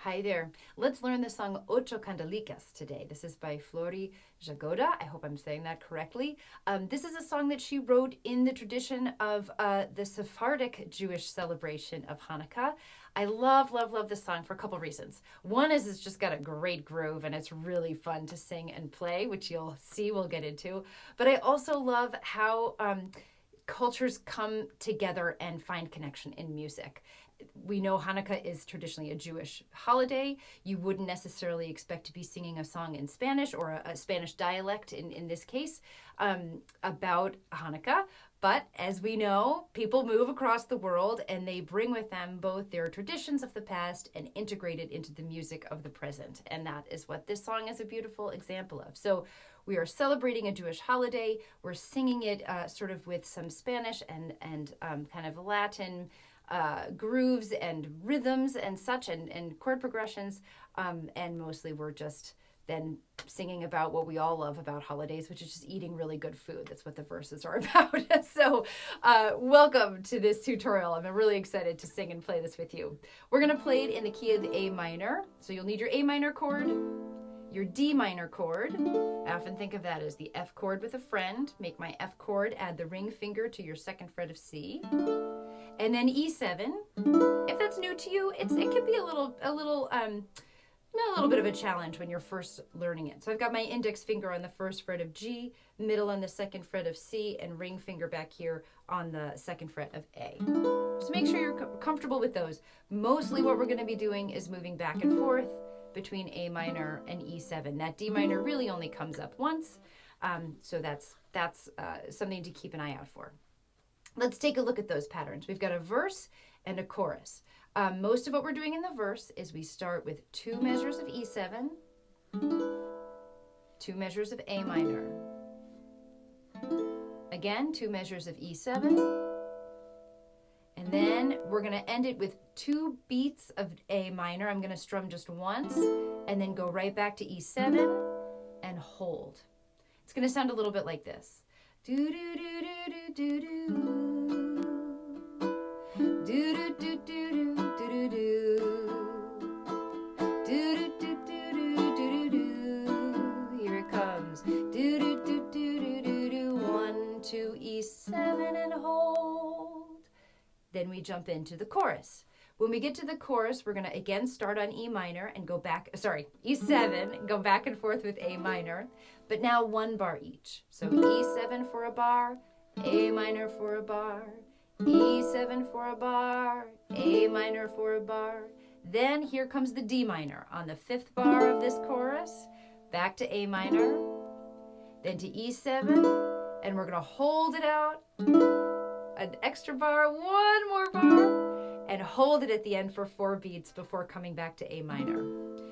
Hi there. Let's learn the song Ocho Kandelikas today. This is by Flory Jagoda. I hope I'm saying that correctly. This is a song that she wrote in the tradition of the Sephardic Jewish celebration of Hanukkah. I love this song for a couple reasons. One is it's just got a great groove and it's really fun to sing and play, which you'll see we'll get into. But I also love how cultures come together and find connection in music. We know Hanukkah is traditionally a Jewish holiday. You wouldn't necessarily expect to be singing a song in Spanish or a Spanish dialect in this case about Hanukkah. But as we know, people move across the world and they bring with them both their traditions of the past and integrate it into the music of the present. And that is what this song is a beautiful example of. So we are celebrating a Jewish holiday. We're singing it sort of with some Spanish and kind of Latin grooves and rhythms and such and chord progressions. And mostly we're just then singing about what we all love about holidays, which is just eating really good food. That's what the verses are about. So welcome to this tutorial. I'm really excited to sing and play this with you. We're going to play it in the key of A minor. So you'll need your A minor chord, your D minor chord. I often think of that as the F chord with a friend. Make my F chord, add the ring finger to your second fret of C. And then E7. If that's new to you, it can be a little bit of a challenge when you're first learning it. So I've got my index finger on the first fret of G, middle on the second fret of C, and ring finger back here on the second fret of A. So make sure you're comfortable with those. Mostly what we're going to be doing is moving back and forth between A minor and E7. That D minor really only comes up once, so that's something to keep an eye out for. Let's take a look at those patterns. We've got a verse and a chorus. Most of what we're doing in the verse is we start with 2 measures of E7, 2 measures of A minor. Again, 2 measures of E7. And then we're going to end it with 2 beats of A minor. I'm going to strum just once and then go right back to E7 and hold. It's going to sound a little bit like this. Do do do do do do do. Do do do do do do do. Do do do do do do do. Here it comes. Do do do do do do do. 1, 2, E7 and hold. Then we jump into the chorus. When we get to the chorus, we're going to again start on E minor and go back, E7, and go back and forth with A minor, but now 1 bar each. So E7 for a bar, A minor for a bar, E7 for a bar, A minor for a bar. Then here comes the D minor on the 5th bar of this chorus, back to A minor, then to E7, and we're going to hold it out, an extra bar, 1 more bar, and hold it at the end for 4 beats before coming back to A minor.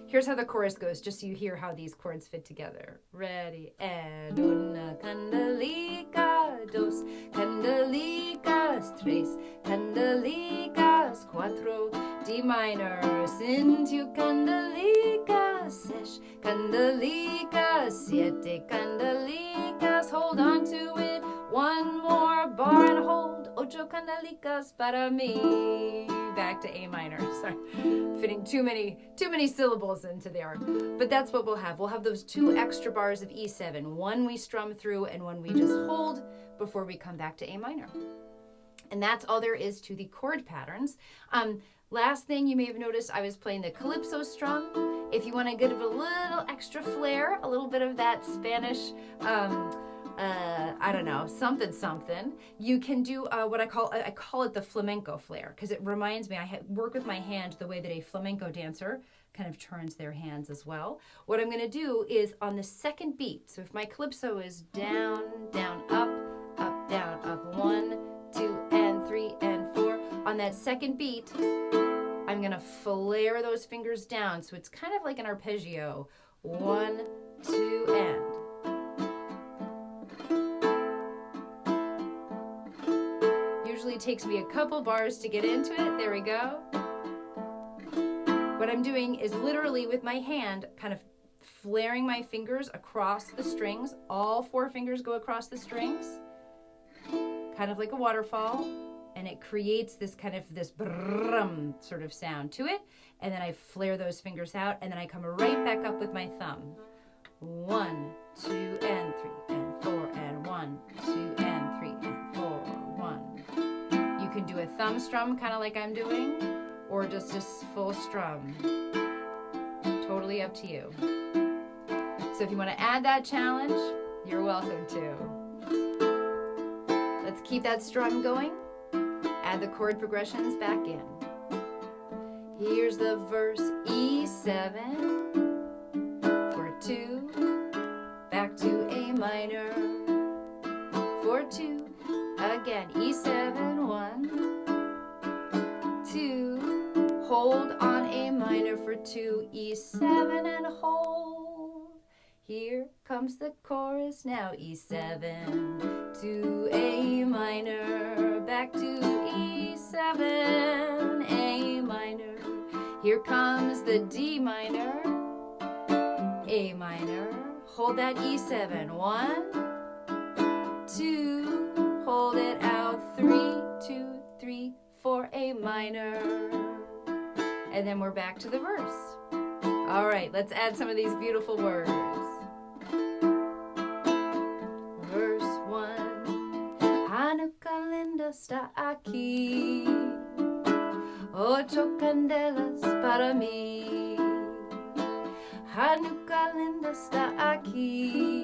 Here's how the chorus goes, just so you hear how these chords fit together. Ready? And una candelica, dos candelicas, tres candelicas, cuatro, D minor, cinco candelicas, seis candelicas, siete candelicas, hold on to it, 1 more bar and hold, ocho candelicas para mí. Back to A minor. Sorry, fitting too many syllables into there. But that's what we'll have. We'll have those 2 extra bars of E7. 1 we strum through and 1 we just hold before we come back to A minor. And that's all there is to the chord patterns. Last thing you may have noticed, I was playing the calypso strum. If you want to give a little extra flair, a little bit of that Spanish I don't know, something. You can do what I call it the flamenco flair, because it reminds me, I work with my hand the way that a flamenco dancer kind of turns their hands as well. What I'm going to do is on the second beat, so if my calypso is down, down, up, down, up, 1, 2, and 3, and 4, on that second beat, I'm going to flare those fingers down, so it's kind of like an arpeggio, 1, 2, and. Usually takes me a couple bars to get into it. There we go. What I'm doing is literally with my hand kind of flaring my fingers across the strings. All 4 fingers go across the strings, kind of like a waterfall. and it creates this kind of this brum sort of sound to it. And then I flare those fingers out, and then I come right back up with my thumb. 1, 2, and 3, and 4, and 1, 2, and 3, and 4, 1. You can do a thumb strum, kind of like I'm doing, or just a full strum. Totally up to you. So if you want to add that challenge, you're welcome to. Let's keep that strum going. Add the chord progressions back in. Here's the verse, E7 for 2, back to A minor for 2, again, E7, 1, 2, hold on A minor for 2, E7 and hold. Here comes the chorus now, E7 to A minor, back to E7, A minor. Here comes the D minor, A minor, hold that E7, 1, 2, hold it out, 3, 2, 3, 4, A minor, and then we're back to the verse. All right, let's add some of these beautiful words. Verse 1, Hanukkah linda está aquí, Ocho candelas para mí. Hanukkah linda está aquí,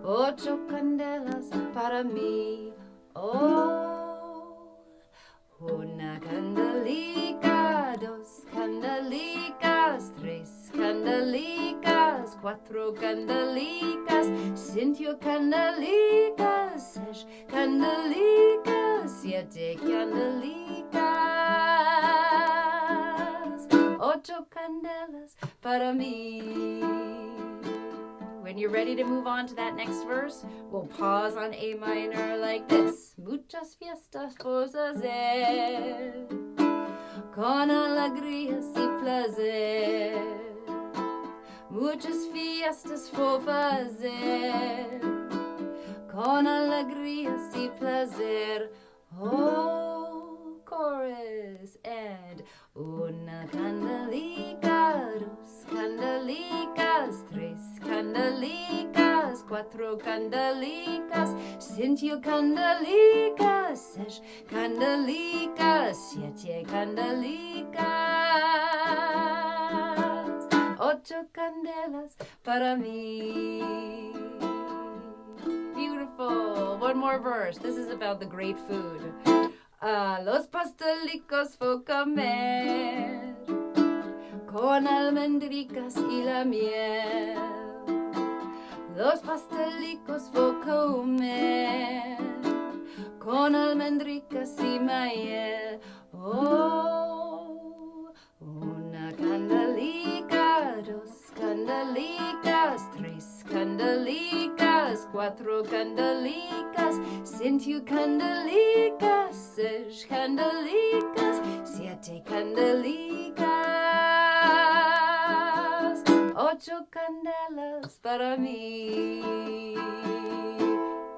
Ocho candelas para mí. Oh, una candelica, dos candelicas, tres candelicas, cuatro candelicas, cinco candelicas, seis candelicas, siete candelicas, ocho candelas para mí. When you're ready to move on to that next verse, we'll pause on A minor like this. Muchas fiestas por hacer, con alegrías y placer. Muchas fiestas por fazer, con alegrías y placer. Oh, chorus, and una candelica, dos candelicas, tres candelicas, cuatro candelicas, cinco candelicas, seis candelicas, siete candelicas, ocho candelas para mí. Beautiful. One more verse. This is about the great food. Los pastelicos for comer, con almendricas y la miel. Los pastelicos for comer, con almendricas y miel. Oh, una candelica, dos candelicas, tres candelicas, cuatro candelicas, cinco candelicas, seis candelicas, siete candelicas, ocho candelas para mí.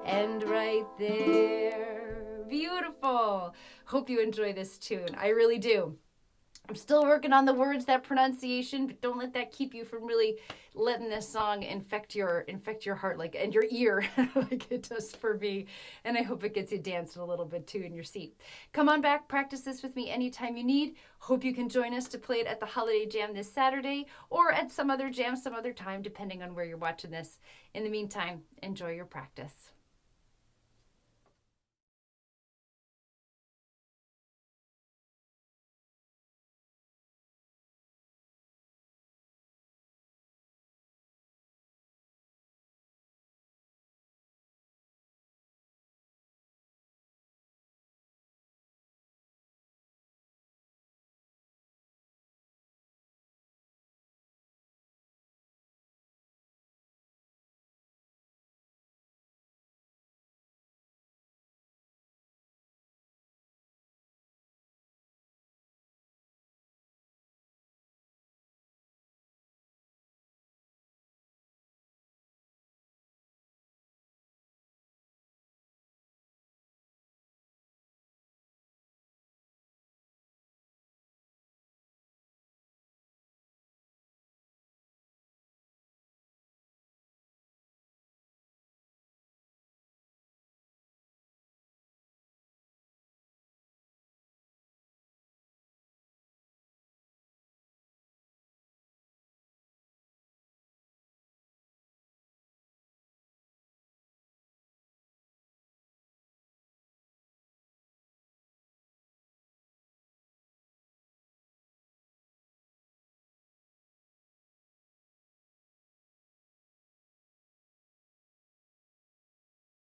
And right there. Beautiful. Hope you enjoy this tune. I really do. I'm still working on the words, that pronunciation, but don't let that keep you from really letting this song infect your heart and your ear like it does for me. And I hope it gets you dancing a little bit too in your seat. Come on back, practice this with me anytime you need. Hope you can join us to play it at the Holiday Jam this Saturday or at some other jam some other time, depending on where you're watching this. In the meantime, enjoy your practice.